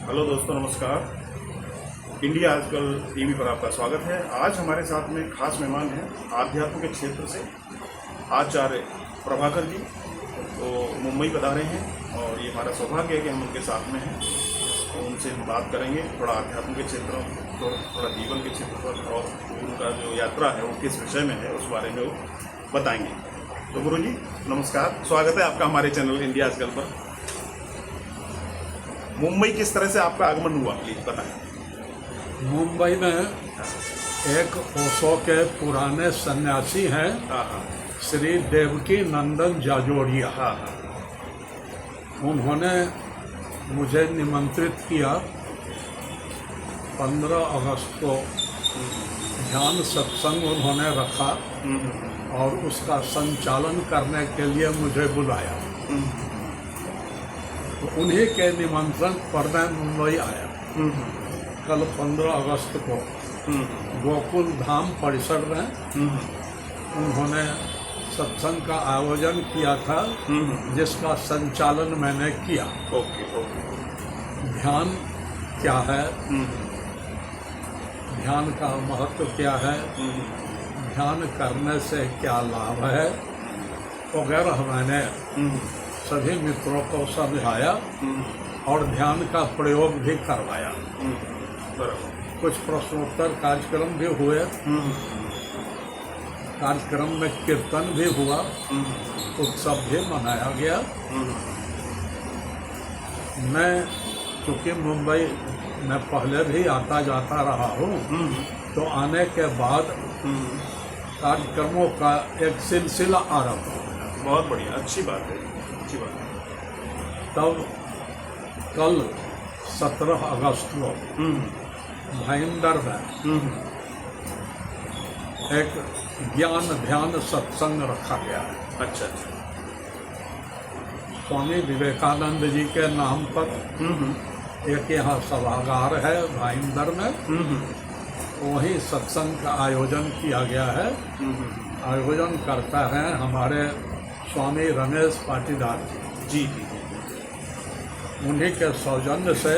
Hello दोस्तों, नमस्कार। India आजकल टीवी पर आपका स्वागत है। आज हमारे साथ में खास मेहमान हैं आध्यात्म के क्षेत्र से आचार्य प्रभाकर जी। तो मुंबई पधारे हैं और ये हमारा सौभाग्य है कि हम उनके साथ में हैं। तो उनसे हम बात करेंगे थोड़ा आध्यात्म के क्षेत्र, थोड़ा जीवन के क्षेत्र पर, और उनका जो यात्रा है वो किस विषय में है उस बारे में वो बताएंगे। तो गुरु जी नमस्कार, स्वागत है आपका हमारे चैनल इंडिया आजकल पर। मुंबई किस तरह से आपका आगमन हुआ, प्लीज बताएं। मुंबई में एक ओशो के पुराने सन्यासी हैं, श्री देवकी नंदन जाजोड़िया। उन्होंने मुझे निमंत्रित किया 15 अगस्त को। ध्यान सत्संग उन्होंने रखा और उसका संचालन करने के लिए मुझे बुलाया। तो उन्हीं के निमंत्रण पर मैं मुंबई आया। कल 15 अगस्त को गोकुल धाम परिसर में उन्होंने सत्संग का आयोजन किया था, जिसका संचालन मैंने किया। ध्यान क्या है, ध्यान का महत्व क्या है, ध्यान करने से क्या लाभ है वगैरह मैंने सभी मित्रों को समझाया और ध्यान का प्रयोग भी करवाया। कुछ प्रश्नोत्तर कार्यक्रम भी हुए। कार्यक्रम में कीर्तन भी हुआ, उत्सव भी मनाया गया। मैं चूँकि मुंबई में पहले भी आता जाता रहा हूँ, तो आने के बाद कार्यक्रमों का एक सिलसिला आरंभ हो गया। बहुत बढ़िया, अच्छी बात है, अच्छी बात है। तब कल 17 अगस्त को भाईंदर में एक ज्ञान ध्यान सत्संग रखा गया है। अच्छा। स्वामी विवेकानंद जी के नाम पर एक यहाँ सभागार है भाईंदर में। वहीं सत्संग का आयोजन किया गया है। आयोजन करता है हमारे स्वामी रमेश पाटीदार जी। उन्हीं के सौजन्य से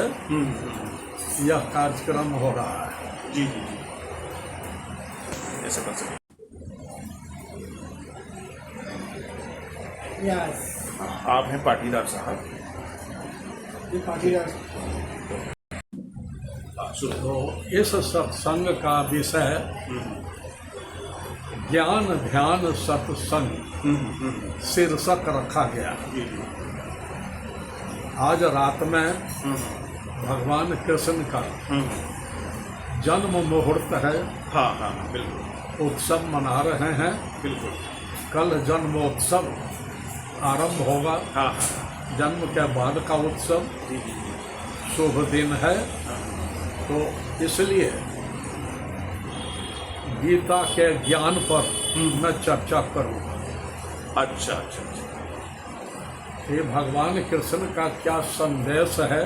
यह कार्यक्रम हो रहा है। जी। ऐसा कर सकते। आप हैं पाटीदार साहब। पाटीदार। तो इस सत्संग का विषय ज्ञान ध्यान सत्संग शीर्षक रखा गया। आज रात में भगवान कृष्ण का जन्म मुहूर्त है। हाँ, बिल्कुल। उत्सव मना रहे हैं। बिल्कुल। कल जन्मोत्सव आरंभ होगा। हाँ। जन्म के बाद का उत्सव शुभ दिन है। तो इसलिए गीता के ज्ञान पर मैं चर्चा करूँगा। अच्छा। ये भगवान कृष्ण का क्या संदेश है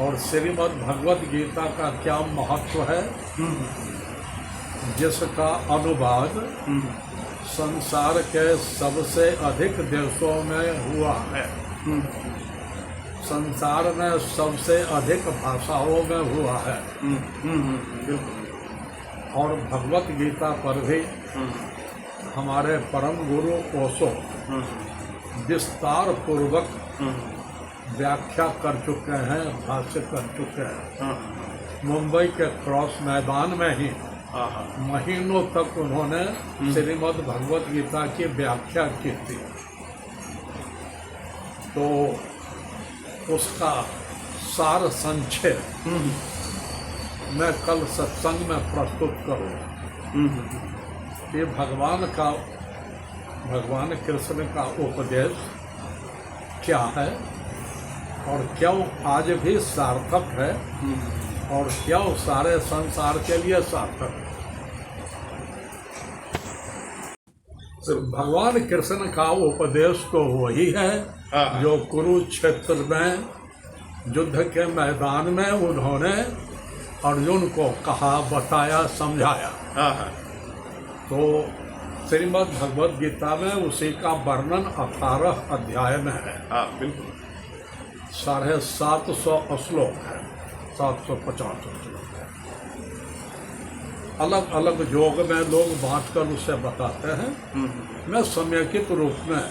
और श्रीमद् भगवत गीता का क्या महत्व है, जिसका अनुवाद संसार के सबसे अधिक देशों में हुआ है। संसार में सबसे अधिक भाषाओं में हुआ है। और भगवत गीता पर भी हमारे परम गुरु ओशो विस्तार पूर्वक व्याख्या कर चुके हैं, भाष्य कर चुके हैं। मुंबई के क्रॉस मैदान में ही महीनों तक उन्होंने श्रीमद् भगवत गीता की व्याख्या की थी। तो उसका सार संक्षेप मैं कल सत्संग में प्रस्तुत करूँगा। ये भगवान कृष्ण का उपदेश क्या है और क्यों आज भी सार्थक है और क्यों सारे संसार के लिए सार्थक है। तो भगवान कृष्ण का उपदेश तो वही है जो कुरुक्षेत्र में युद्ध के मैदान में उन्होंने अर्जुन को कहा, बताया, समझाया। तो श्रीमद् भगवद गीता में उसी का वर्णन 18 अध्याय में है। बिल्कुल। 750 श्लोक है, 750 श्लोक है। अलग अलग योग में लोग बांटकर उसे बताते हैं। मैं समेकित रूप में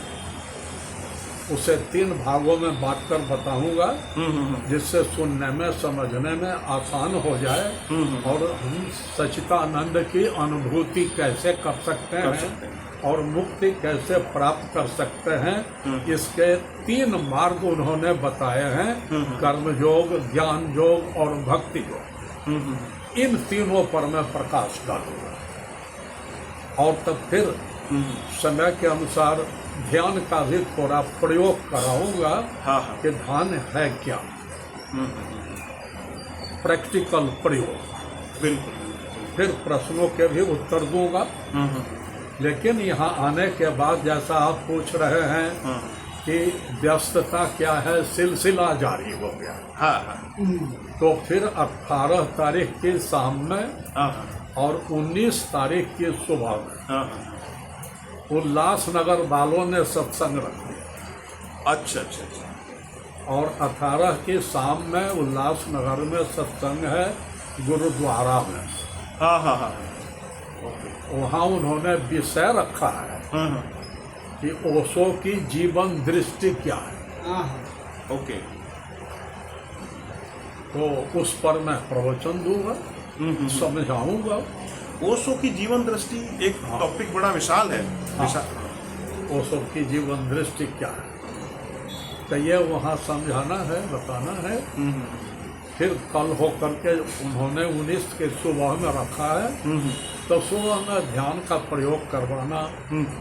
उसे 3 भागों में बांटकर बताऊंगा, जिससे सुनने में समझने में आसान हो जाए और हम सच्चिदानंद की अनुभूति कैसे कर सकते हैं और मुक्ति कैसे प्राप्त कर सकते हैं, इसके 3 मार्ग उन्होंने बताए हैं, कर्म योग, ज्ञान योग और भक्ति योग। इन तीनों पर मैं प्रकाश डालूंगा और तब फिर समय के अनुसार ध्यान का भी थोड़ा प्रयोग कराऊंगा। कि ध्यान है क्या, प्रैक्टिकल प्रयोग। बिल्कुल। फिर प्रश्नों के भी उत्तर दूंगा। लेकिन यहाँ आने के बाद जैसा आप पूछ रहे हैं कि व्यस्तता क्या है, सिलसिला जारी हो गया। तो फिर 18 तारीख की शाम में और 19 तारीख की सुबह में उल्लासनगर वालों ने सत्संग रख दिया। अच्छा। और 18 की शाम में उल्लासनगर में सत्संग है, गुरुद्वारा में। वहाँ उन्होंने विषय रखा है कि ओशो की जीवन दृष्टि क्या है। ओके। तो उस पर मैं प्रवचन दूंगा, समझाऊंगा। ओशो की जीवन दृष्टि एक टॉपिक बड़ा विशाल है। ओशो की जीवन दृष्टि क्या है, तो ये वहाँ समझाना है, बताना है। फिर कल हो करके उन्होंने 19 के सुबह में रखा है। तो सुबह में ध्यान का प्रयोग करवाना,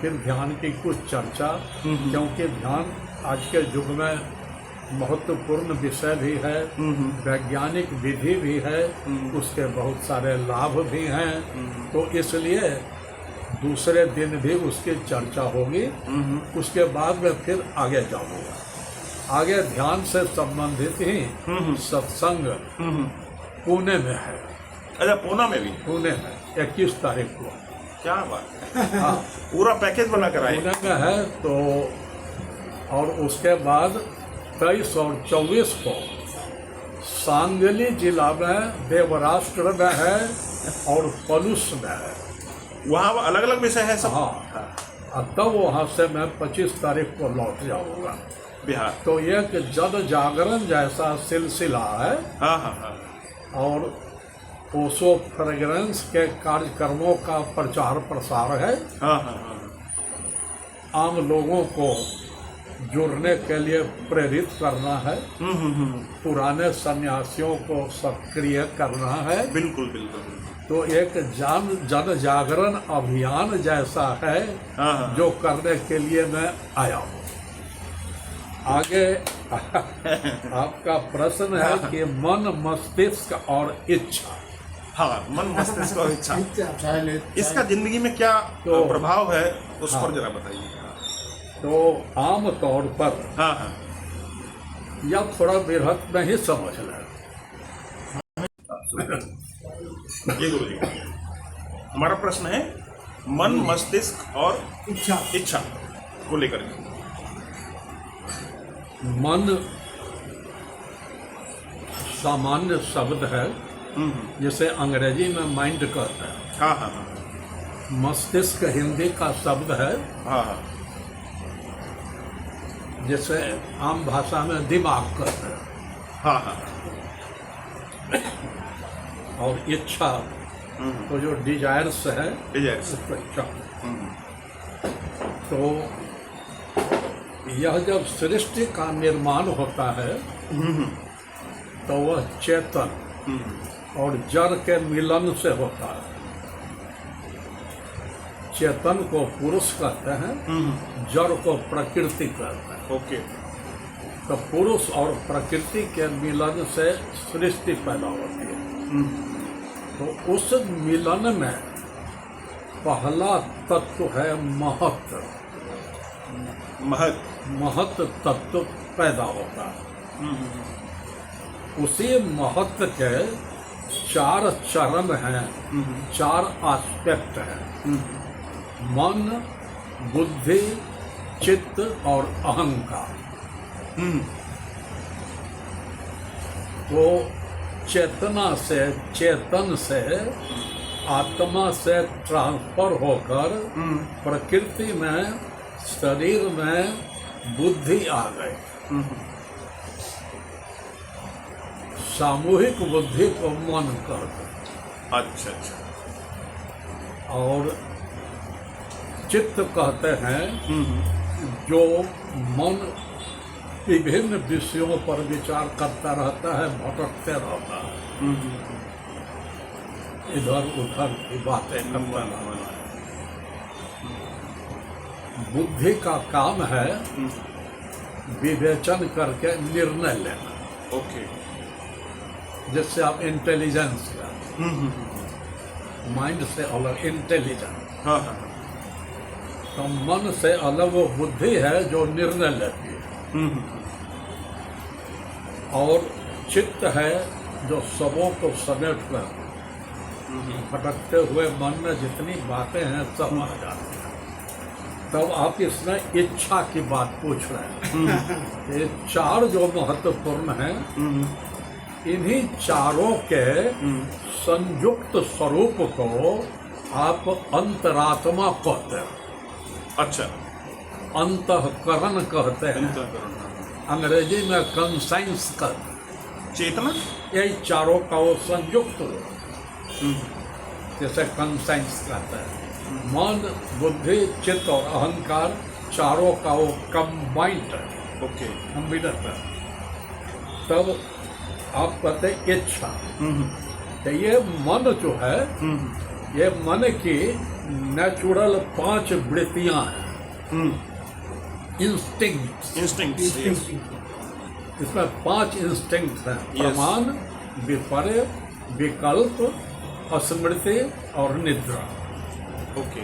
फिर ध्यान की कुछ चर्चा, क्योंकि ध्यान आज के युग में महत्वपूर्ण विषय भी है, वैज्ञानिक विधि भी है, उसके बहुत सारे लाभ भी हैं। तो इसलिए दूसरे दिन भी उसकी चर्चा होगी। उसके बाद में फिर आगे जाऊंगा। आगे ध्यान से संबंधित ही सत्संग पुणे में है। अच्छा, पूना में भी? पुणे में 21 तारीख को। क्या बात है। हाँ, पूरा पैकेज बना कर आए। पुणे में है। तो और उसके बाद 23 और 24 को सांगली जिला में, देवराष्ट्र में है और पलुस में है। वहाँ अलग अलग विषय है सब। हाँ। तब वहाँ से मैं 25 तारीख को लौट जाऊँगा बिहार। तो एक जन जागरण जैसा सिलसिला है। और ओशो फ्रेग्रेंस के कार्यक्रमों का प्रचार प्रसार है। आम लोगों को जुड़ने के लिए प्रेरित करना है। पुराने सन्यासियों को सक्रिय करना है। बिल्कुल। तो एक जन जागरण अभियान जैसा है जो करने के लिए मैं आया हूँ। आगे आपका प्रश्न है कि मन, मस्तिष्क और इच्छा। मन, मस्तिष्क और इच्छा, इसका जिंदगी में क्या प्रभाव है, उस पर जरा बताइए। तो आम तौर पर या थोड़ा बृहत में ही समझ लें। ये गुरु जी, हमारा प्रश्न है मन, मस्तिष्क और इच्छा को लेकर के। मन सामान्य शब्द है, जिसे अंग्रेजी में माइंड कहते हैं। मस्तिष्क हिंदी का शब्द है, जिसे आम भाषा में दिमाग कहते हैं। और इच्छा तो जो डिजायर्स है, उसको इच्छा। तो यह जब सृष्टि का निर्माण होता है तो वह चेतन और जड़ के मिलन से होता है। चेतन को पुरुष कहते हैं, जड़ को प्रकृति कहते हैं। ओके। तो पुरुष और प्रकृति के मिलन से सृष्टि पैदा होती है। तो उस मिलन में पहला तत्व है महत। महत तत्व पैदा होता है। उसी महत के 4 चरण हैं, 4 एस्पेक्ट हैं। मन, बुद्धि, चित्त और अहंकार। वो चेतना से, चेतन से, आत्मा से ट्रांसफर होकर प्रकृति में, शरीर में बुद्धि आ गई। सामूहिक बुद्धि को मन कहते हैं। अच्छा अच्छा। और चित्त कहते हैं जो मन विभिन्न विषयों पर विचार करता रहता है, भटकते रहता है, इधर उधर की बातें करता रहता है। बुद्धि का काम है विवेचन करके निर्णय लेना। ओके। जिससे आप इंटेलिजेंस का, माइंड से अलग इंटेलिजेंस। हाँ हाँ। तो मन से अलग वो बुद्धि है जो निर्णय लेती है, और चित्त है जो सबों को समेट कर भटकते हुए मन में जितनी बातें हैं सब आ जाती हैं। तब आप इसमें इच्छा की बात पूछ रहे हैं। ये चार जो महत्वपूर्ण हैं, इन्हीं चारों के संयुक्त स्वरूप को आप अंतरात्मा कहते हैं। अच्छा। अंतःकरण कहते हैं, अंग्रेजी में कंसाइंस कहते हैं। चेतना, यही चारों का वो संयुक्त जैसे कंसाइंस कहते हैं। मन, बुद्धि, चित्त और अहंकार चारों का वो कंबाइंड है। ओके। कम्बिनेट है। तब आप कहते हैं इच्छा। तो ये मन जो है, ये मन की नेचुरल 5 वृत्तियां हैं। इंस्टिंक्ट। इसमें 5 इंस्टिंक्ट हैं। प्रमाण, विपर्य, विकल्प, स्मृति और निद्रा। ओके।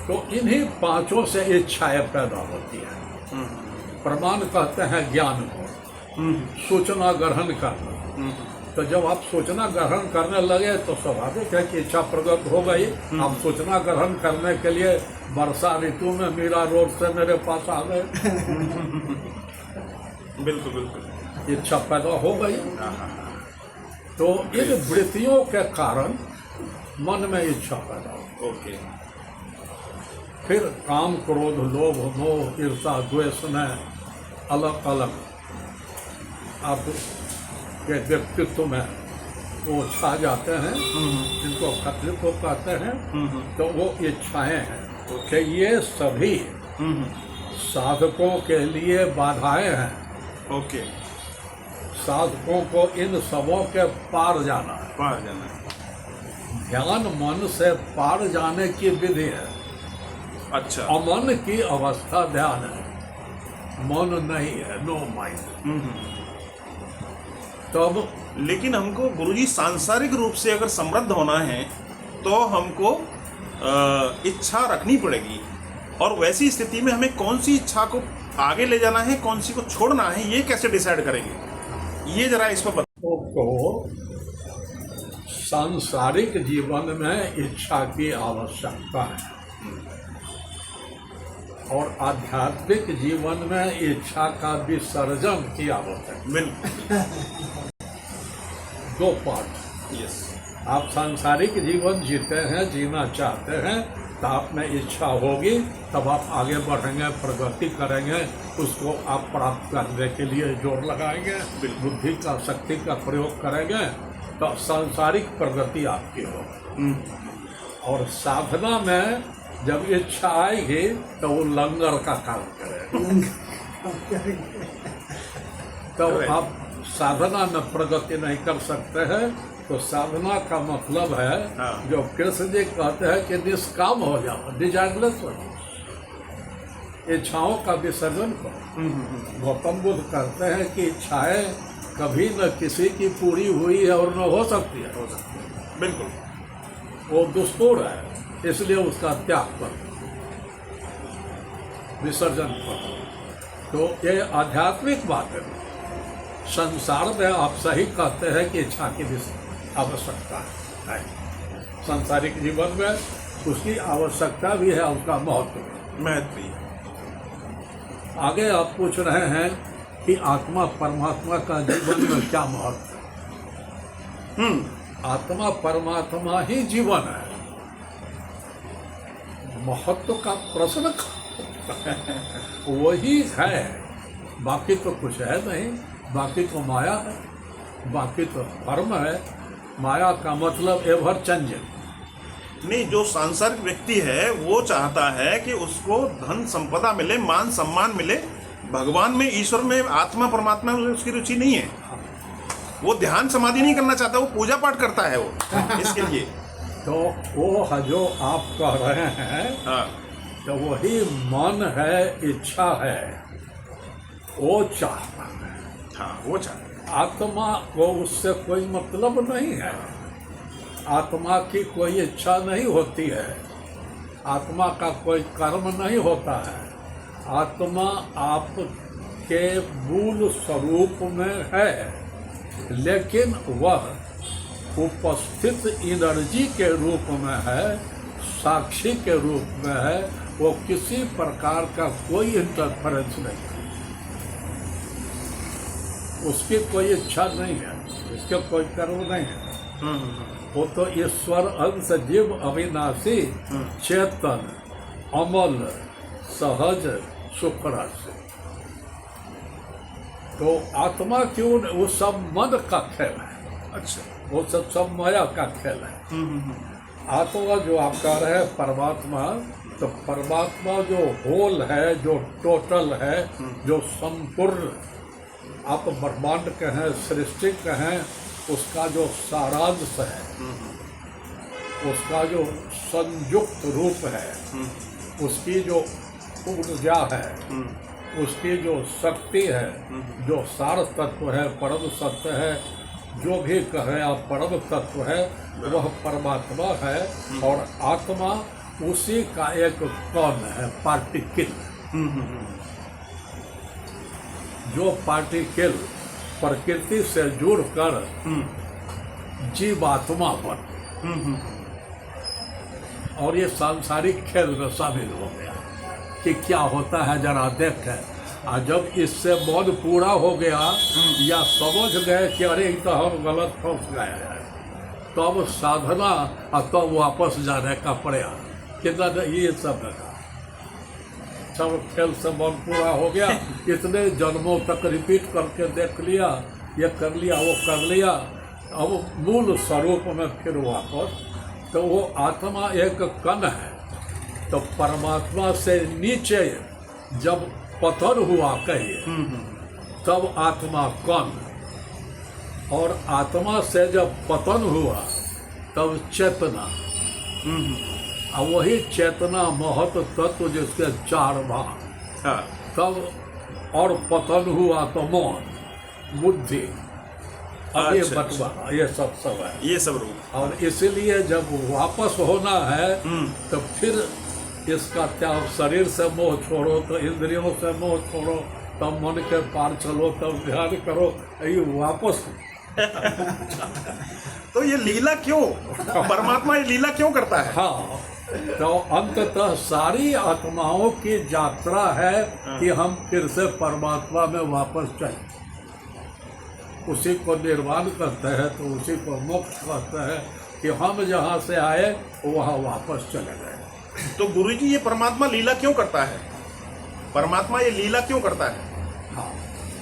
तो इन्हीं 5 से इच्छाएं पैदा होती है। प्रमाण कहते हैं ज्ञान को, सूचना ग्रहण करना। तो जब आप सूचना ग्रहण करने लगे तो स्वाभाविक है कि इच्छा प्रकट हो गई। आप सूचना ग्रहण करने के लिए वर्षा ऋतु में मीरा रोड से मेरे पास आ गए। बिल्कुल बिल्कुल। इच्छा पैदा हो गई। तो इन वृत्तियों के कारण मन में इच्छा पैदा हो। ओके। फिर काम, क्रोध, लोभ, मोह, ईर्षा, द्वेष में अलग अलग आप के व्यक्तित्व में वो छा जाते हैं, जिनको खतरित्व कहते हैं। तो वो इच्छाएं हैं कि ये सभी साधकों के लिए बाधाएं हैं। ओके। साधकों को इन सबों के पार जाना है। पार जाना है। ध्यान मन से पार जाने की विधि है। अच्छा। अमन की अवस्था ध्यान है, मन नहीं है, नो माइंड। तब लेकिन हमको गुरुजी सांसारिक रूप से अगर समृद्ध होना है तो हमको इच्छा रखनी पड़ेगी। और वैसी स्थिति में हमें कौन सी इच्छा को आगे ले जाना है, कौन सी को छोड़ना है, ये कैसे डिसाइड करेंगे? ये जरा इस पर बताओ। तो सांसारिक जीवन में इच्छा की आवश्यकता है, और आध्यात्मिक जीवन में इच्छा का विसर्जन की आवश्यकता। बिल्कुल। 2 पार्ट। यस। आप सांसारिक जीवन जीते हैं, जीना चाहते हैं, तो आप में इच्छा होगी, तब आप आगे बढ़ेंगे, प्रगति करेंगे, उसको आप प्राप्त करने के लिए जोर लगाएंगे, बुद्धि का, शक्ति का प्रयोग करेंगे, तो सांसारिक प्रगति आपकी होगी। और साधना में जब इच्छा आएगी तो वो लंगर का काम करेगा। तो आप साधना में प्रगति नहीं कर सकते हैं। तो साधना का मतलब है, जो कृष्ण जी कहते हैं कि निष्काम हो जाओ, डिजायरलेस हो जाओ, इच्छाओं का विसर्जन करो। गौतम बुद्ध कहते हैं कि इच्छाएं कभी न किसी की पूरी हुई है और न हो सकती है। बिल्कुल। वो दुष्पूर है, इसलिए उसका त्याग करो, विसर्जन करो। तो ये आध्यात्मिक बात है। संसार में आप सही कहते हैं कि इच्छा की आवश्यकता है। सांसारिक जीवन में उसकी आवश्यकता भी है, उसका महत्व भी है। महत्व भी है। आगे आप पूछ रहे हैं कि आत्मा परमात्मा का जीवन में क्या महत्व है। आत्मा परमात्मा ही जीवन है, महत्व का प्रश्न वही है, बाकी तो कुछ है नहीं, बाकी तो माया है, बाकी तो धर्म है। माया का मतलब एवर चेंजिंग। नहीं, जो सांसारिक व्यक्ति है वो चाहता है कि उसको धन संपदा मिले, मान सम्मान मिले, भगवान में, ईश्वर में, आत्मा परमात्मा में उसकी रुचि नहीं है। वो ध्यान समाधि नहीं करना चाहता, वो पूजा पाठ करता है वो इसके लिए। तो वो जो आप कह रहे हैं, हाँ, तो वही मन है, इच्छा है, वो चाहता है। हाँ, वो चाहता है। आत्मा को उससे कोई मतलब नहीं है, आत्मा की कोई इच्छा नहीं होती है, आत्मा का कोई कर्म नहीं होता है। आत्मा आपके मूल स्वरूप में है, लेकिन वह उपस्थित एनर्जी के रूप में है, साक्षी के रूप में है। वो किसी प्रकार का कोई इंटरफेरेंस नहीं है, उसकी कोई इच्छा नहीं है, उसके कोई कर्म नहीं है। वो तो ईश्वर अंश जीव अविनाशी चेतन अमल सहज सुख राशि। तो आत्मा क्यों, वो सब मन का खेल है। अच्छा, वो सब माया का खेल है। आत्मा जो आप कह रहे हैं परमात्मा, तो परमात्मा जो होल है, जो टोटल है, जो संपूर्ण, आप ब्रह्मांड कहें, सृष्टि कहें, उसका जो सारांश है, उसका जो संयुक्त रूप है, उसकी जो ऊर्जा है, उसकी जो शक्ति है, जो सार तत्व है, परम सत्य है, जो भी कहें आप परम तत्व है, वह परमात्मा है। और आत्मा उसी का एक कण है, पार्टिकल। जो पार्टिकल प्रकृति से जुड़कर जीवात्मा बन, और ये सांसारिक खेल में शामिल हो गया कि क्या होता है जरा देखें। और जब इससे मन पूरा हो गया या समझ गए कि अरे तो हम गलत फंस गए हैं, तब साधना और तब वापस जाने का प्रयास कितना, ये सब लगा। सब खेल से मन पूरा हो गया, इतने जन्मों तक रिपीट करके देख लिया, ये कर लिया, वो कर लिया, अब मूल स्वरूप में फिर वापस। तो वो आत्मा एक कण है, तो परमात्मा से नीचे जब पतन हुआ कहिए, तब आत्मा कण, और आत्मा से जब पतन हुआ तब चेतना, और वही चेतना महत तत्व जिसके 4 भाग। हाँ, तब और पतन हुआ तो मन, बुद्धि, अब ये अच्छा, बंटवारा, ये सब है, ये सब रूप। और इसीलिए जब वापस होना है तो फिर इसका त्याग, शरीर से मोह छोड़ो, तो इंद्रियों से मोह छोड़ो, तब मन के पार चलो, तब ध्यान करो, ये वापस। तो ये लीला क्यों, परमात्मा ये लीला क्यों करता है? हाँ, तो अंततः सारी आत्माओं की यात्रा है कि हम फिर से परमात्मा में वापस चलें। उसी को निर्वाण करते हैं, तो उसी को मोक्ष कहते हैं कि हम जहाँ से आए वहाँ वापस चले गए। तो गुरुजी ये परमात्मा लीला क्यों करता है? परमात्मा ये लीला क्यों करता है? हाँ,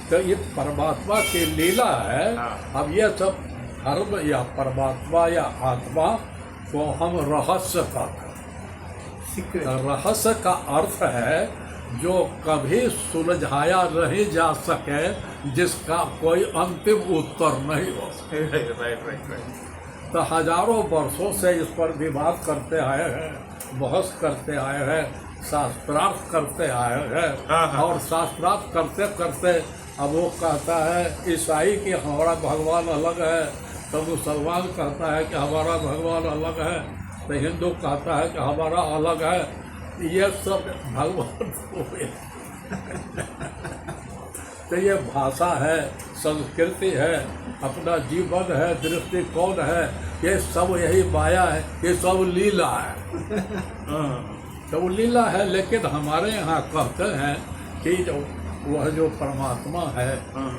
तो ये परमात्मा की लीला है। हाँ। अब ये सब धर्म या परमात्मा या आत्मा को हम रहस्य कहते हैं। रहस्य का अर्थ है जो कभी सुलझाया नहीं जा सके, जिसका कोई अंतिम उत्तर नहीं हो सके। राइट। तो हजारों वर्षों से इस पर विवाद करते आए हैं, बहस करते आए हैं, शास्त्रार्थ करते आए हैं। हाँ। और शास्त्रार्थ करते करते अब वो कहता है ईसाई कि हमारा भगवान अलग है, तो मुसलमान कहता है कि हमारा भगवान अलग है, तो हिंदू कहता है कि हमारा अलग है। ये सब भगवान हुए। तो ये भाषा है, संस्कृति है, अपना जीवन है, दृष्टिकोण है, ये सब यही माया है, ये सब लीला है। तो वो लीला है, लेकिन हमारे यहाँ कहते हैं कि जो वह जो परमात्मा है हाँ,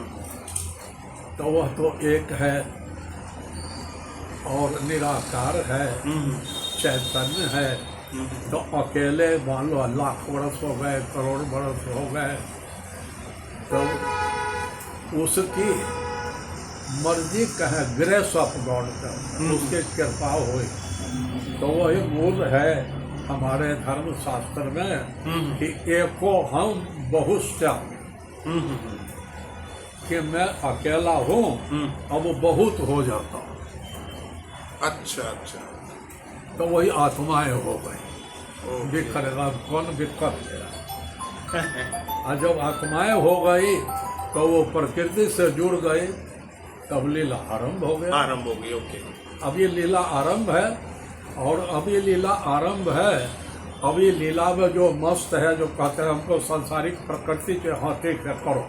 तो वह तो एक है और निराकार है, चैतन्य है। तो अकेले मान लो लाख वर्ष हो गए, करोड़ वर्ष हो गए, तो उसकी मर्जी कहे, ग्रेस ऑफ गॉड का, उसकी कृपा हुई। तो वही मूल है हमारे धर्म शास्त्र में कि एको हम बहुश्याम, कि मैं अकेला हूँ अब बहुत हो जाता हूँ। अच्छा अच्छा। तो वही आत्माएं हो गई, बिखरेगा कौन बिखर गया। और जब आत्माएं हो गई तो वो प्रकृति से जुड़ गई, तब लीला आरंभ हो गया। आरंभ हो गई, ओके। अब ये लीला आरंभ है, और अब ये लीला आरंभ है। अब ये लीला में जो मस्त है, जो कहते हैं हमको सांसारिक प्रकृति के हाथे से करो,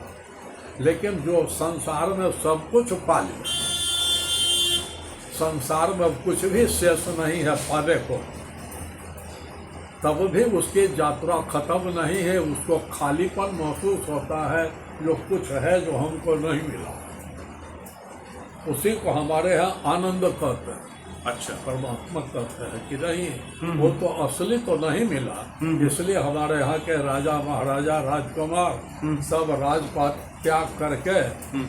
लेकिन जो संसार में सब कुछ पा लिया, संसार में कुछ भी शेष नहीं है पाने को, तब भी उसकी यात्रा खत्म नहीं है। उसको खालीपन महसूस होता है, जो कुछ है जो हमको नहीं मिला, उसी को हमारे यहाँ आनंद कहते हैं। अच्छा। परमात्मा कहते हैं कि नहीं, वो तो असली तो नहीं मिला, इसलिए हमारे यहाँ के राजा महाराजा राजकुमार सब राजपाट त्याग करके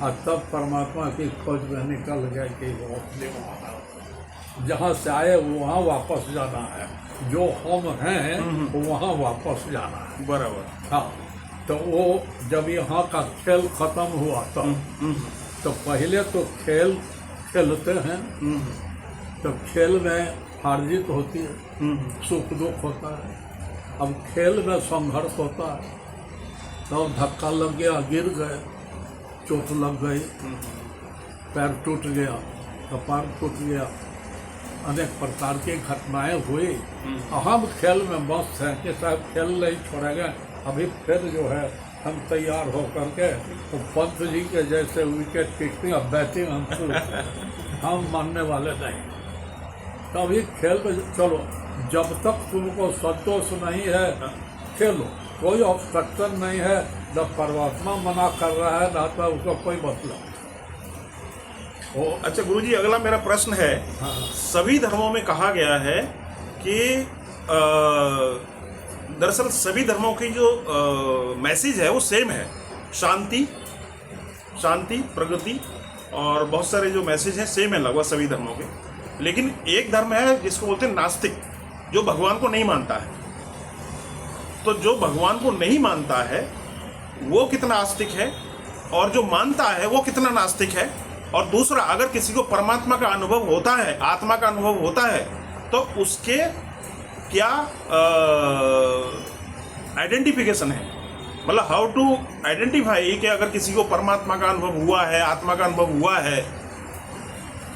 और तब परमात्मा की खोज में निकल गए कि वो असली वहाँ, जहाँ से आए वहाँ वापस जाना है, जो हम हैं वहाँ वापस जाना है। बराबर। हाँ, तो वो जब यहाँ का खेल खत्म हुआ तो पहले तो खेल खेलते हैं, तो खेल में हार जीत होती है, सुख दुख होता है। अब खेल में संघर्ष होता है, तो धक्का लग गया, गिर गए, चोट लग गई, पैर टूट गया, कपार टूट गया, अनेक प्रकार की घटनाएं हुई। हम खेल में मस्त हैं कि साहब खेल नहीं छोड़ेंगे, अभी फिर जो है हम तैयार हो करके तो पंत जी के जैसे विकेट कीपिंग और बैटिंग हम मानने वाले नहीं। तो अभी खेल में चलो, जब तक तुमको संतोष नहीं है खेलो, कोई ऑब्स्ट्रक्शन नहीं है, जब परमात्मा मना कर रहा है ना तो उसका कोई मतलब। अच्छा गुरुजी, अगला मेरा प्रश्न है। हाँ। सभी धर्मों में कहा गया है कि दरअसल सभी धर्मों की जो मैसेज है वो सेम है, शांति, शांति, प्रगति, और बहुत सारे जो मैसेज हैं सेम है लगभग सभी धर्मों के। लेकिन एक धर्म है जिसको बोलते हैं नास्तिक, जो भगवान को नहीं मानता है। तो जो भगवान को नहीं मानता है वो कितना आस्तिक है, और जो मानता है वो कितना नास्तिक है। और दूसरा, अगर किसी को परमात्मा का अनुभव होता है, आत्मा का अनुभव होता है, तो उसके क्या आइडेंटिफिकेशन है, मतलब हाउ टू आइडेंटिफाई कि अगर किसी को परमात्मा का अनुभव हुआ है, आत्मा का अनुभव हुआ है,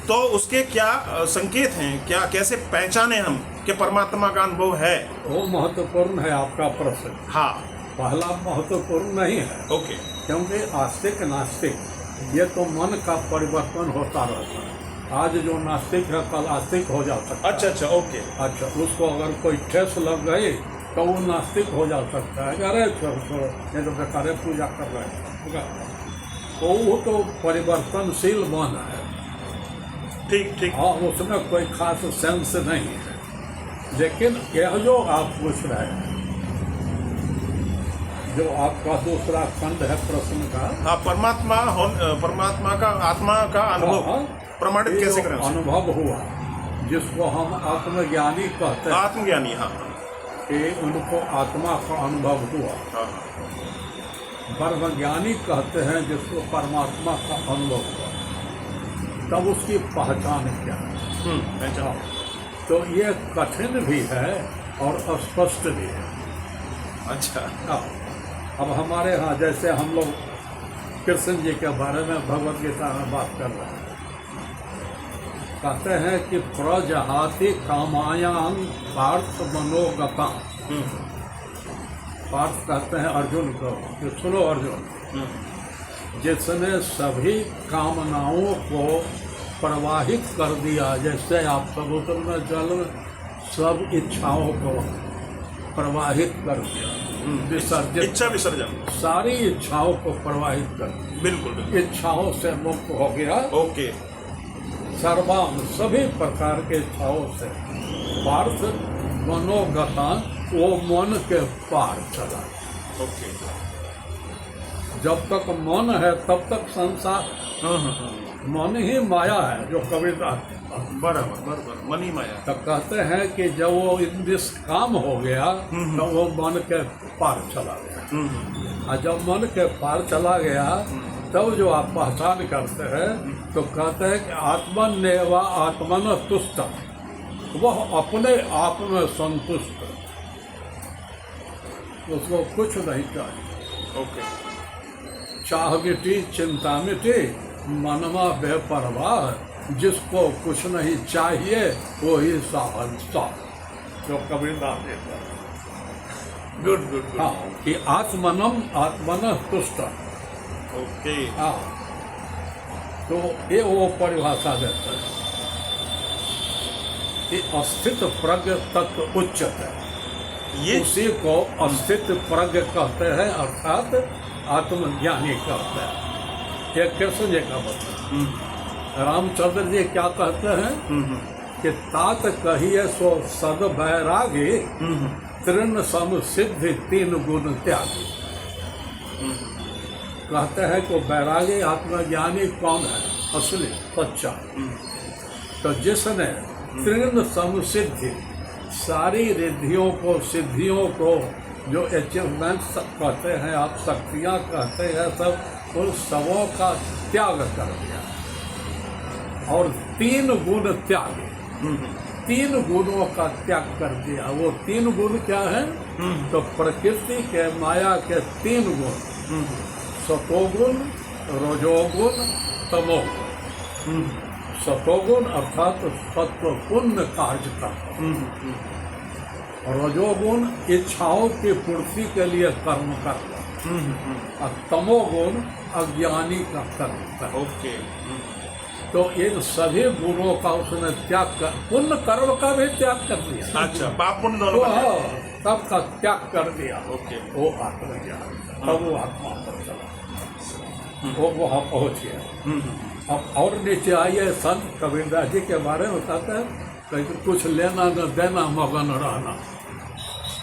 तो उसके क्या संकेत हैं, क्या कैसे पहचाने हम कि परमात्मा का अनुभव है। वो महत्वपूर्ण है आपका प्रश्न। हाँ, पहला महत्वपूर्ण नहीं है, ओके। क्योंकि आस्तिक नास्तिक ये तो मन का परिवर्तन होता रहता है। आज जो नास्तिक है कल आस्तिक हो जा सकता है। अच्छा अच्छा, ओके। अच्छा, उसको अगर कोई ठेस लग गई तो वो नास्तिक हो जा सकता है, अरे छोड़ो ये तो बेकार पूजा कर रहे हैं, तो वो तो परिवर्तनशील मन है। ठीक ठीक। हाँ, उसमें कोई खास सेंस नहीं है। लेकिन यह जो आप पूछ रहे हैं, जो आपका दूसरा खंड है प्रश्न का, हाँ, परमात्मा का आत्मा का अनुभव प्रमाणित कैसे करें? अनुभव हुआ जिसको हम आत्मज्ञानी कहते हैं, आत्मज्ञानी, हाँ, कि उनको आत्मा का अनुभव हुआ। हाँ, ब्रह्मज्ञानी कहते हैं जिसको परमात्मा का अनुभव हुआ, तब उसकी पहचान क्या है। अच्छा। तो ये कठिन भी है और स्पष्ट भी है। अच्छा। हाँ, अब हमारे यहाँ जैसे हम लोग कृष्ण जी के बारे में भगवद गीता में बात कर रहे हैं, कहते हैं कि प्रजहाति कामायां पार्थ मनोगता। पार्थ कहते हैं अर्जुन को कि सुनो अर्जुन, जिसने सभी कामनाओं को प्रवाहित कर दिया, जैसे आप समुद्र में जल सब इच्छाओं को प्रवाहित कर दिया, विसर्जित, इच्छा विसर्जन, सारी इच्छाओं को प्रवाहित कर, बिल्कुल बिल्कुल, इच्छाओं से मुक्त हो गया। ओके, सर्वांग सभी प्रकार के इच्छाओं से पार्थ मनोगता, वो मन के पार चला। ओके, जब तक मन है तब तक संसार, मन ही माया है, जो कबीरदास बराबर बराबर, मनी माया, तो कहते हैं कि जब वो निष्काम हो गया तो वो मन के पार चला गया। और जब मन के पार चला गया तब जो आप पहचान करते हैं तो कहते हैं कि आत्मन्येव आत्मन तुष्ट, वह अपने आप में संतुष्ट, उसको कुछ नहीं चाहिए। ओके, चाह मिटी चिंता मिटी, मनमा बेपरवाह, जिसको कुछ नहीं चाहिए वो ही साहंशाह, जो कबीरदास देता है। गुड गुड गुड, हाँ, कि आत्मनम आत्मन तुष्ट। ओके, हाँ, तो ये वो परिभाषा देता है कि अस्तित्व प्रज्ञ तत्व उच्चत है, ये उसी को अस्तित्व प्रज्ञ कहते हैं, अर्थात आत्मज्ञानी कहते हैं। ये कृष्ण जी का मतलब, रामचंद्र जी क्या कहते हैं कि तात कहिए सो सद बैरागी, तृण सम सिद्धि तीन गुण त्यागी। कहते हैं कि बैरागी आत्मज्ञानी कौन है, असली सच्चा, तो जिसने तृण सम सिद्धि, सारी रिद्धियों को सिद्धियों को, जो अचीवमेंट्स कहते हैं आप, शक्तियाँ कहते हैं, सब उन सबों का त्याग कर दिया और तीन गुण त्याग, तीन गुणों का त्याग कर दिया। वो तीन गुण क्या है? तो प्रकृति के माया के तीन गुण, सतोगुण, रजोगुण, तमोगुण। सतोगुण अर्थात सत्व पुण्य कार्य करता, रजोगुण इच्छाओं की पूर्ति के लिए कर्म करता, और तमोगुण अज्ञानी का कर्म करता। ओके, तो इन सभी गुणों का उसने त्याग कर, पुण्य कर्म का भी त्याग कर दिया। अच्छा, पाप पुण्य तो दोनों का, हाँ, सबका त्याग कर दिया। ओके, वो आत्मज्ञान, तब वो आत्मा पर चला, वो वहाँ पहुँच गया। अब और नीचे आइए, संत कबीरदास जी के बारे में बताते हैं, कहीं कुछ लेना न देना मगन रहना,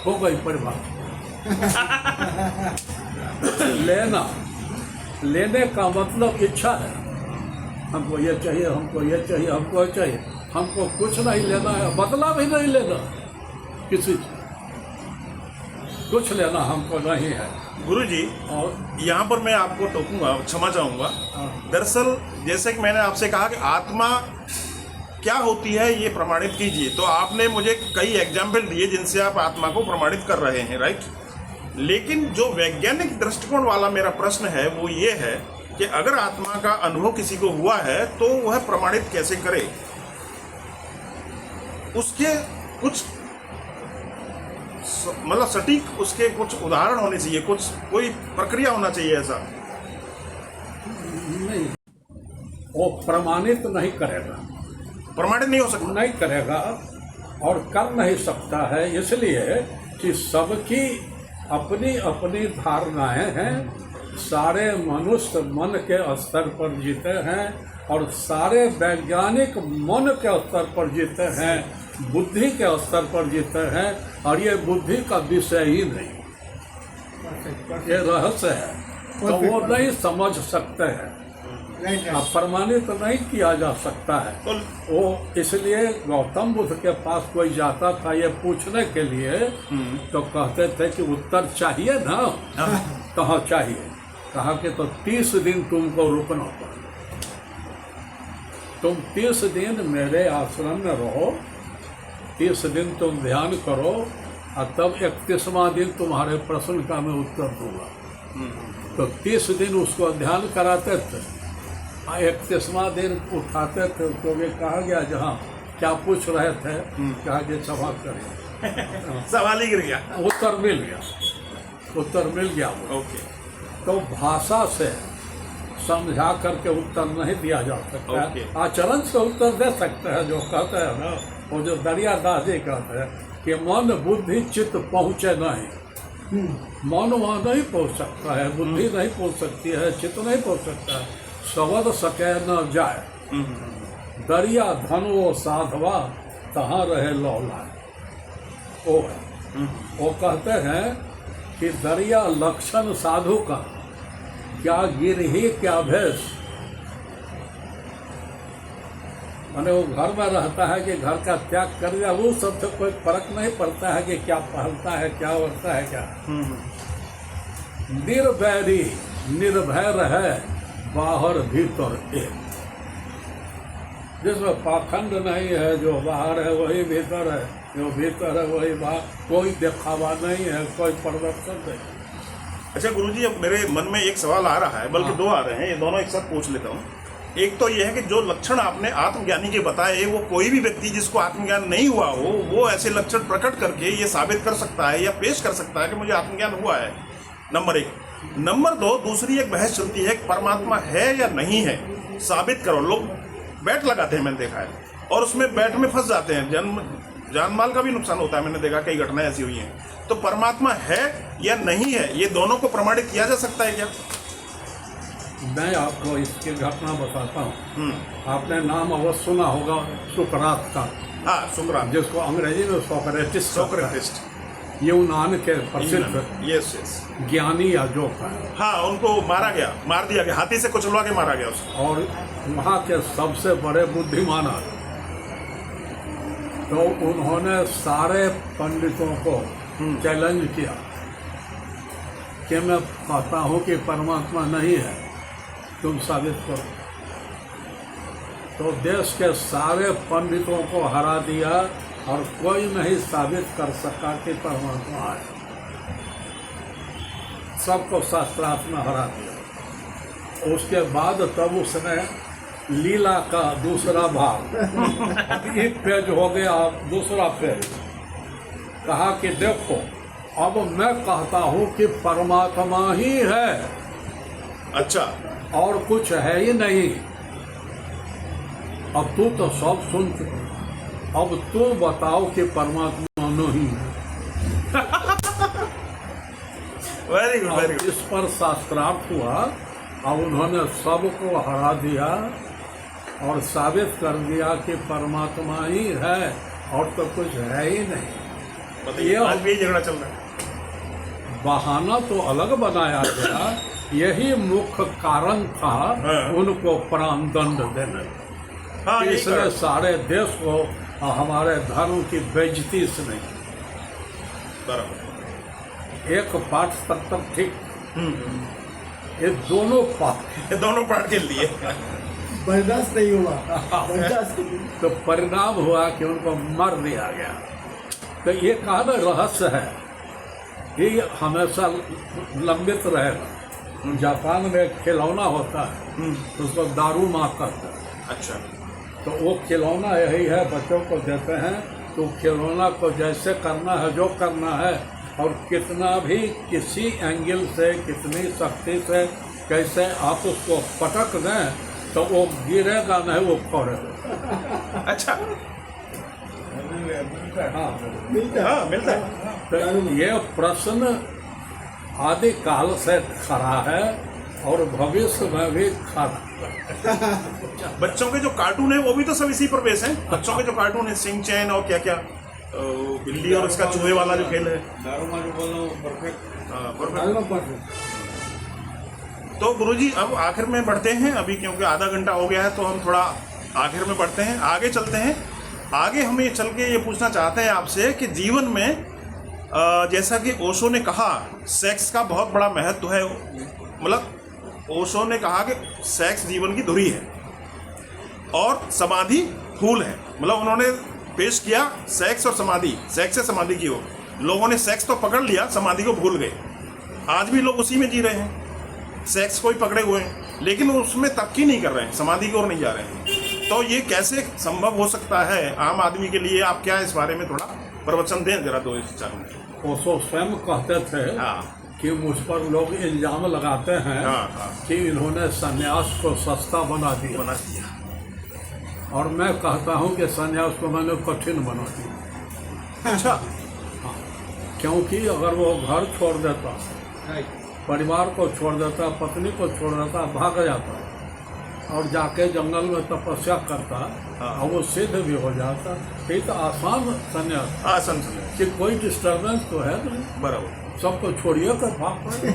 हो गई परिभाषा। लेना, लेने का मतलब इच्छा है, हमको ये चाहिए, हमको ये चाहिए, हमको ये चाहिए, हमको कुछ नहीं लेना है, बदला भी नहीं लेना किसी, कुछ लेना हमको नहीं है। गुरुजी, और यहाँ पर मैं आपको टोकूंगा, क्षमा चाहूँगा। दरअसल जैसे कि मैंने आपसे कहा कि आत्मा क्या होती है ये प्रमाणित कीजिए, तो आपने मुझे कई एग्जाम्पल दिए जिनसे आप आत्मा को प्रमाणित कर रहे हैं, राइट। लेकिन जो वैज्ञानिक दृष्टिकोण वाला मेरा प्रश्न है वो ये है कि अगर आत्मा का अनुभव किसी को हुआ है तो वह प्रमाणित कैसे करे, उसके कुछ मतलब सटीक उसके कुछ उदाहरण होने चाहिए, कुछ कोई प्रक्रिया होना चाहिए ऐसा। नहीं, वो प्रमाणित नहीं करेगा, प्रमाणित नहीं हो सकता, नहीं करेगा और कर नहीं सकता है, इसलिए कि सबकी अपनी अपनी धारणाएं हैं। सारे मनुष्य मन के स्तर पर जीते हैं और सारे वैज्ञानिक मन के स्तर पर जीते हैं, बुद्धि के स्तर पर जीते हैं, और ये बुद्धि का विषय ही नहीं, ये रहस्य है, तो वो नहीं समझ सकते हैं, अब प्रमाणित नहीं किया जा सकता है। वो इसलिए गौतम बुद्ध के पास कोई जाता था ये पूछने के लिए, तो कहते थे कि उत्तर चाहिए ना, कहाँ चाहिए, कहा कि तो 30 दिन तुमको रुकना पड़ेगा, तुम 30 दिन मेरे आश्रम में रहो, 30 दिन तुम ध्यान करो, और तब 31वां दिन तुम्हारे प्रश्न का मैं उत्तर दूंगा। तो 30 दिन उसको ध्यान कराते थे, 31वां दिन उठाते थे, तो ये कहा गया जहाँ क्या पूछ रहे थे, कहा कि क्षमा करिए, सवाल ही गिर गया, उत्तर मिल गया, उत्तर मिल गया। ओके, तो भाषा से समझा करके उत्तर नहीं दिया जा सकता है, आचरण से उत्तर दे सकते हैं। जो कहते हैं ना, वो जो दरियादास जी कहते हैं कि मन बुद्धि चित्त पहुँचे नहीं, मन वहाँ नहीं पहुँच सकता है, बुद्धि नहीं पहुँच सकती है, चित्त नहीं पहुँच सकता है। शब्द सके न जाए, दरिया धन वो साधवा कहाँ रहे लौलाए। वो कहते हैं कि दरिया लक्षण साधु का, क्या गिर ही क्या भेष। मैंने वो घर में रहता है कि घर का त्याग कर दिया, वो सबसे कोई फर्क नहीं पड़ता है कि क्या पहनता है, क्या होता है, क्या। निर्वैरी निर्भय रहे बाहर भीतर एक, जिसमें पाखंड नहीं है, जो बाहर है वही भीतर है, जो भीतर है वही बाहर, कोई दिखावा नहीं है, कोई प्रदर्शन नहीं। अच्छा गुरुजी, अब मेरे मन में एक सवाल आ रहा है, बल्कि दो आ रहे हैं, ये दोनों एक साथ पूछ लेता हूँ। एक तो ये है कि जो लक्षण आपने आत्मज्ञानी के बताए, वो कोई भी व्यक्ति जिसको आत्मज्ञान नहीं हुआ हो, वो ऐसे लक्षण प्रकट करके ये साबित कर सकता है या पेश कर सकता है कि मुझे आत्मज्ञान हुआ है, नंबर एक। नंबर दो, दूसरी एक बहस चलती है कि परमात्मा है या नहीं है, साबित करो। लोग बैट लगाते हैं, मैंने देखा है, और उसमें बैट में फंस जाते हैं, जान माल का भी नुकसान होता है, मैंने देखा कई घटनाएं ऐसी हुई हैं। तो परमात्मा है या नहीं है, ये दोनों को प्रमाणित किया जा सकता है क्या? मैं आपको इसकी घटना बताता हूँ। आपने नाम अवश्य सुना होगा सुकरात का। हाँ, सुकरात, जिसको अंग्रेजी में सोक्रेटिस्ट, यूनान के प्रसिद्ध यस ज्ञानी या जो का। हाँ, उनको मार दिया गया, हाथी से कुचलवा के मारा गया उसको। और वहाँ के सबसे बड़े बुद्धिमान, तो उन्होंने सारे पंडितों को चैलेंज किया कि मैं कहता हूँ कि परमात्मा नहीं है, तुम साबित करो। तो देश के सारे पंडितों को हरा दिया और कोई नहीं साबित कर सका कि परमात्मा है। सबको शास्त्रार्थ में हरा दिया। उसके बाद तब उसने लीला का दूसरा भाग, एक पेज हो गया, दूसरा पेज, कहा कि देखो अब मैं कहता हूँ कि परमात्मा ही है, अच्छा, और कुछ है ही नहीं। अब तू तो सब सुन चुका, अब तू बताओ कि परमात्मा नहीं है। Very good, very good. इस पर शास्त्रार्थ हुआ और उन्होंने सबको हरा दिया और साबित कर दिया कि परमात्मा ही है और तो कुछ है ही नहीं। ये आज भी झगड़ा चल रहा है। बहाना तो अलग बनाया गया, यही मुख्य कारण था उनको प्राण दंड देने। हाँ, इसने सारे देश को हमारे धर्म की बेइज्जती से नहीं, बराबर, एक पाठ तक ठीक, ये दोनों पाठ के लिए बर्दाश्त नहीं हुआ, बर्दाश्त नहीं। तो परिणाम हुआ कि उनको मार दिया गया। तो ये कहानी रहस्य है, ये हमेशा लंबित रहेगा। जापान में एक खिलौना होता है, उसको दारू माँ कहते हैं। अच्छा, तो वो खिलौना यही है, बच्चों को देते हैं तो खिलौना को जैसे करना है, जो करना है, और कितना भी किसी एंगल से, कितनी शक्ति से, कैसे आप उसको पटक दें तो वो गिरेगा नहीं, वो फोड़ेगा। अच्छा, हाँ, मिलता है। तो ये प्रश्न आदि काल से खड़ा है और भविष्य में भी खड़ा। बच्चों के जो कार्टून है वो भी तो सब इसी पर बेस है। बच्चों के जो कार्टून है, सिंह चैन और क्या क्या, बिल्ली और इसका चूहे वाला जो खेल है, परफेक्ट। तो गुरुजी अब आखिर में बढ़ते हैं अभी, क्योंकि आधा घंटा हो गया है, तो हम थोड़ा आखिर में बढ़ते हैं, आगे चलते हैं। आगे हम ये चल के ये पूछना चाहते हैं आपसे कि जीवन में जैसा कि ओशो ने कहा, सेक्स का बहुत बड़ा महत्व है। मतलब ओशो ने कहा कि सेक्स जीवन की धुरी है और समाधि फूल है। मतलब उन्होंने पेश किया सेक्स और समाधि, सेक्स से समाधि की ओर। लोगों ने सेक्स तो पकड़ लिया, समाधि को भूल गए। आज भी लोग उसी में जी रहे हैं, सेक्स को ही पकड़े हुए हैं, लेकिन उसमें तरक्की नहीं कर रहे हैं, समाधि की ओर नहीं जा रहे हैं। तो ये कैसे संभव हो सकता है आम आदमी के लिए? आप क्या इस बारे में थोड़ा प्रवचन दें जरा, 2-4 मिनट। ओशो स्वयं कहते थे कि मुझ पर लोग इल्जाम लगाते हैं कि इन्होंने संन्यास को सस्ता बना दिया, और मैं कहता हूं कि संन्यास को मैंने कठिन बना दिया। अच्छा, क्योंकि अगर वो घर छोड़ देता, Right. परिवार को छोड़ देता, पत्नी को छोड़ देता, भाग जाता और जाके जंगल में तपस्या करता और वो सिद्ध भी हो जाता, ये तो आसान संन्यास आसन संन्यास, कि कोई डिस्टर्बेंस तो है नहीं, बराबर। सबको छोड़िए कर भाग पड़े।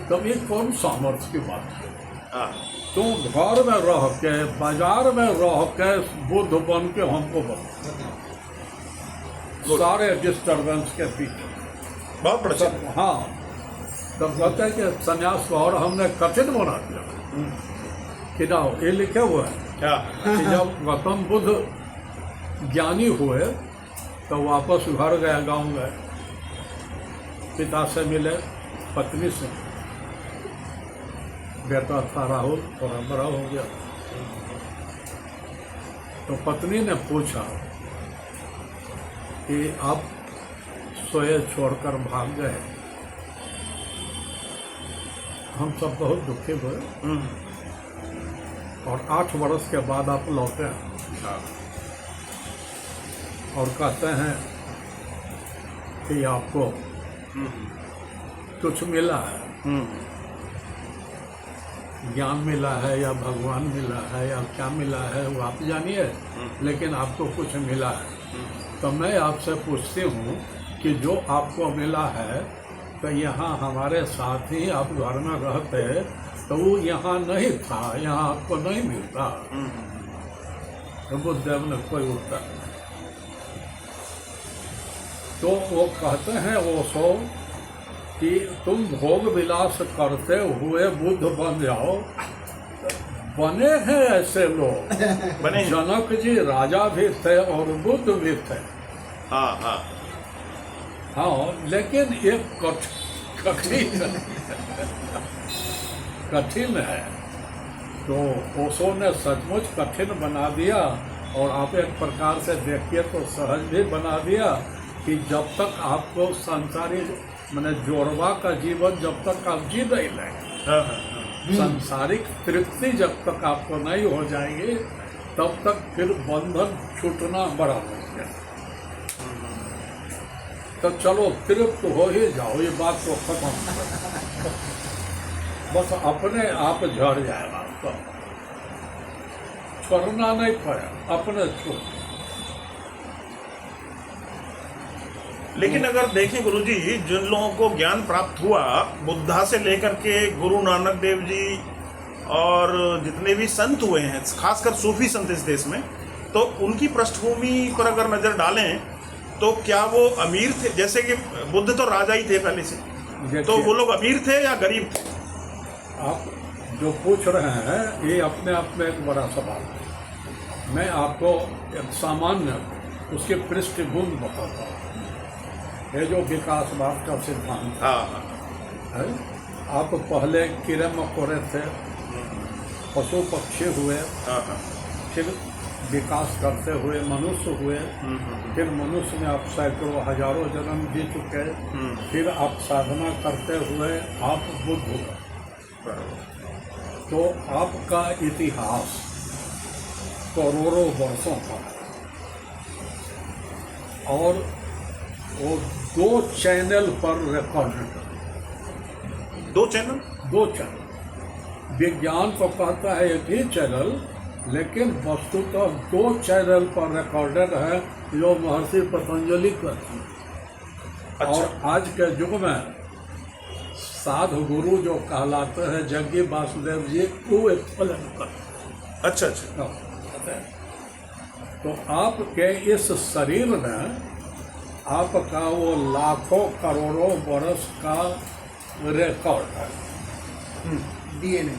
तब ये कौन सामर्थ्य की बात है? हाँ, तुम घर में रह के, बाजार में रह के बुद्ध बन के हमको बता, सारे डिस्टर्बेंस के पीछे। बहुत बड़ा तब हाँ, तब कहते हैं कि संन्यास को और हमने कठिन बना दिया कि ना, ये लिखे हुए हैं क्या? कि जब गौतम बुद्ध ज्ञानी हुए तो वापस घर गए, गांव गए, पिता से मिले, पत्नी से, बेटा था राहुल, थोड़ा बड़ा हो गया, तो पत्नी ने पूछा कि आप सोए छोड़कर भाग गए, हम सब बहुत दुखी हुए और 8 वर्ष के बाद आप लौटे हाँ, और कहते हैं कि आपको कुछ मिला है, ज्ञान मिला है या भगवान मिला है या क्या मिला है वो आप जानिए, लेकिन आपको कुछ मिला है। तो मैं आपसे पूछती हूँ कि जो आपको मिला है, तो यहाँ हमारे साथ ही आप घर में रहते तो वो यहाँ नहीं था, यहाँ आपको नहीं मिलता। तो बुद्धदेव ने कोई उत्तर नहीं। तो वो कहते हैं वो सो कि तुम भोग विलास करते हुए बुद्ध बन जाओ। बने हैं ऐसे लोग, बने हैं। जनक जी राजा भी थे और बुद्ध भी थे। हाँ हाँ, हाँ, लेकिन ये कठिन है। तो ओशो ने सचमुच कठिन बना दिया, और आप एक प्रकार से देखिए तो सहज भी बना दिया कि जब तक आपको संसारी माने जोड़वा का जीवन जब तक आप जी नहीं लेंगे, हाँ, हाँ, सांसारिक तृप्ति जब तक आपको नहीं हो जाएगी, तब तक फिर बंधन छूटना बड़ा मुश्किल है। तो चलो तृप्त हो ही जाओ, ये बात को खत्म करो। बस अपने आप झड़ जाएगा, तो छोड़ना नहीं पड़े, अपने छोड़। लेकिन अगर देखें गुरुजी, जिन लोगों को ज्ञान प्राप्त हुआ बुद्धा से लेकर के गुरु नानक देव जी और जितने भी संत हुए हैं, खासकर सूफी संत इस देश में, तो उनकी पृष्ठभूमि पर अगर नजर डालें तो क्या वो अमीर थे? जैसे कि बुद्ध तो राजा ही थे पहले से, तो वो लोग अमीर थे या गरीब थे? आप जो पूछ रहे हैं ये अपने आप में एक बड़ा सवाल है। मैं आपको एक सामान्य उसके पृष्ठभूमि बताता हूँ। ये जो विकासवाद का सिद्धांत हाँ है, आप पहले कीड़े मकोड़े थे, पशु पक्षी हुए, हाँ, फिर विकास करते हुए मनुष्य हुए, फिर मनुष्य में आप सैकड़ों हजारों जन्म जी चुके, फिर आप साधना करते हुए आप बुद्ध हुए। तो आपका इतिहास करोड़ों वर्षों का है, और वो 2 चैनल पर रिकॉर्डेड है। 2 चैनल? 2 चैनल। विज्ञान तो कहता है एक ही चैनल, लेकिन वस्तुतः 2 चैनल पर रिकॉर्डेड है, जो महर्षि पतंजलि करते हैं। और आज के युग में साधु गुरु जो कहलाते हैं जग्गी वासुदेव जी, वो एक फलन करते अच्छा अच्छा, हैं। तो आपके इस शरीर में आपका वो लाखों करोड़ों वर्ष का रिकॉर्ड है। DNA.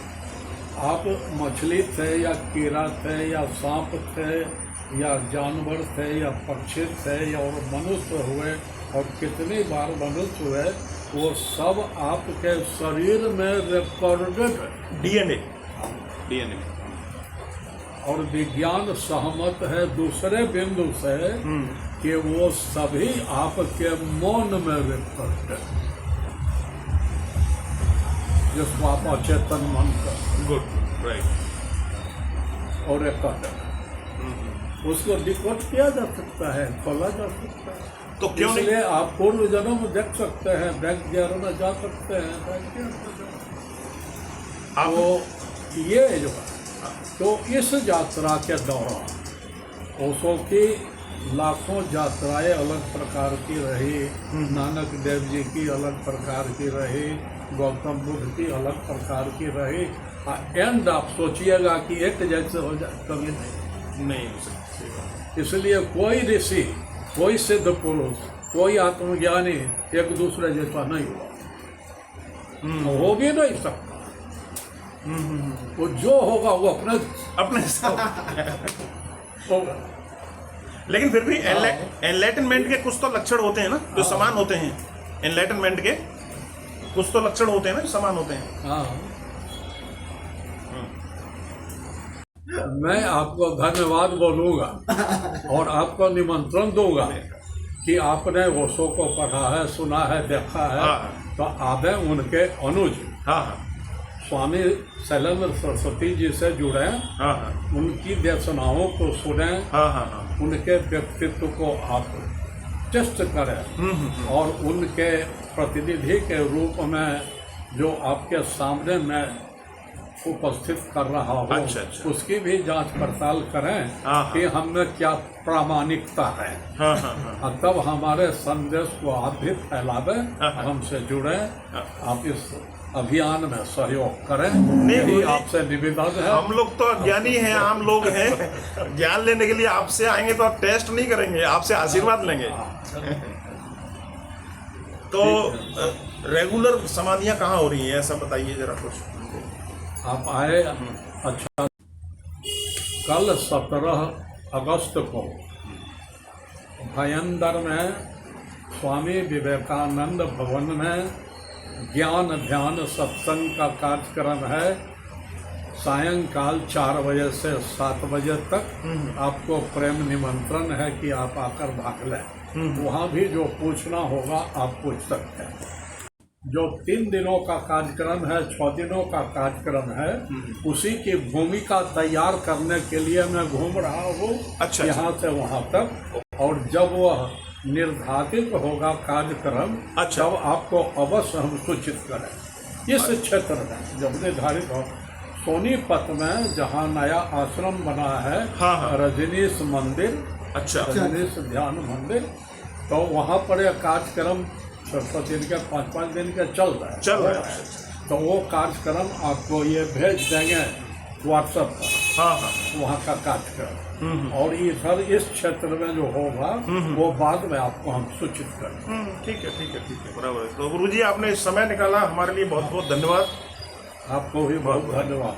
आप मछली थे या कीड़ा थे या सांप थे या जानवर थे या पक्षी थे या और मनुष्य हुए, और कितनी बार मनुष्य हुए, वो सब आपके शरीर में रिकॉर्डेड है। डीएनए। और विज्ञान सहमत है दूसरे बिंदु से कि वो सभी आपके मौन में रिकॉर्डेड है, जिसको आप अचेतन मन कर गुड, राइट। और रिकॉर्डेड, उसको डिकोड किया जा सकता है, खोला जा सकता है। तो क्यों नहीं? इसलिए आप पूर्व जन्म देख सकते हैं, बैंक गियर में जा सकते हैं, बैंक गियर में जाओ। आप तो ये जो है, तो इस यात्रा के दौरान ओशो की लाखों यात्राएं अलग प्रकार की रही, नानक देव जी की अलग प्रकार की रही, गौतम बुद्ध की अलग प्रकार की रही। एंड आप सोचिएगा कि एक जैसे हो जाए, कभी नहीं हो सकती, सही बात। इसलिए कोई ऋषि, कोई सिद्ध पुरुष, कोई आत्मज्ञानी एक दूसरे जैसा नहीं हुआ, हो भी नहीं सकता। वो जो होगा वो अपने होगा। लेकिन फिर भी एनलाइटनमेंट के कुछ तो लक्षण होते हैं ना जो समान होते हैं। एनलाइटनमेंट के कुछ तो लक्षण होते हैं ना जो समान होते हैं। हाँ, मैं आपको धन्यवाद बोलूँगा और आपको निमंत्रण दूंगा कि आपने ओशो को पढ़ा है, सुना है, देखा है, हाँ। तो आबे उनके अनुज हाँ हाँ स्वामी शैलेंद्र सरस्वती जी से जुड़े, हाँ हाँ उनकी देशनाओं को सुने, हाँ हाँ हाँ उनके व्यक्तित्व को आप टेस्ट करें और उनके प्रतिनिधि के रूप में जो आपके सामने मैं उपस्थित कर रहा हूँ, अच्छा, अच्छा। उसकी भी जांच पड़ताल करें हाँ। कि हमें क्या प्रामाणिकता है। हाँ हाँ हाँ और तब हमारे संदेश को आप भी फैलावे, हाँ। हमसे जुड़े, आप इस अभियान में सहयोग करें, नहीं, यही गुरुजी, आपसे निवेदन है। हम लोग तो अज्ञानी हैं, आम लोग हैं। ज्ञान लेने के लिए आपसे आएंगे तो आप टेस्ट नहीं करेंगे, आपसे आशीर्वाद लेंगे। तो रेगुलर समाधियां कहाँ हो रही हैं, ऐसा बताइए जरा कुछ। आप आए। अच्छा, कल 17 अगस्त को भयंदर में स्वामी विवेकानंद भवन में ज्ञान ध्यान सत्संग का कार्यक्रम है। सायंकाल 4 बजे से 7 बजे तक आपको प्रेम निमंत्रण है कि आप आकर भाग लें। वहाँ भी जो पूछना होगा आप पूछ सकते हैं। जो 3 दिनों का कार्यक्रम है, 6 दिनों का कार्यक्रम है, उसी की भूमिका तैयार करने के लिए मैं घूम रहा हूँ, अच्छा, यहाँ से वहाँ तक। और जब वह निर्धारित होगा कार्यक्रम, अच्छा। तब आपको अवश्य हम सूचित करें। इस क्षेत्र में जब निर्धारित हो, सोनीपत में जहाँ नया आश्रम बना है, हाँ, हाँ। रजनीश मंदिर, अच्छा रजनीश ध्यान मंदिर, तो वहाँ पर यह कार्यक्रम 6 दिन के 5-5 दिन के चल रहा है। तो वो कार्यक्रम आपको ये भेज देंगे व्हाट्सएप पर, हाँ हाँ वहाँ का कार्यक्रम। और इधर इस क्षेत्र में जो होगा वो बाद में आपको हम सूचित करें। ठीक है ठीक है ठीक है, बराबर है। तो गुरुजी आपने समय निकाला, हमारे लिए बहुत बहुत धन्यवाद। आपको भी बहुत धन्यवाद।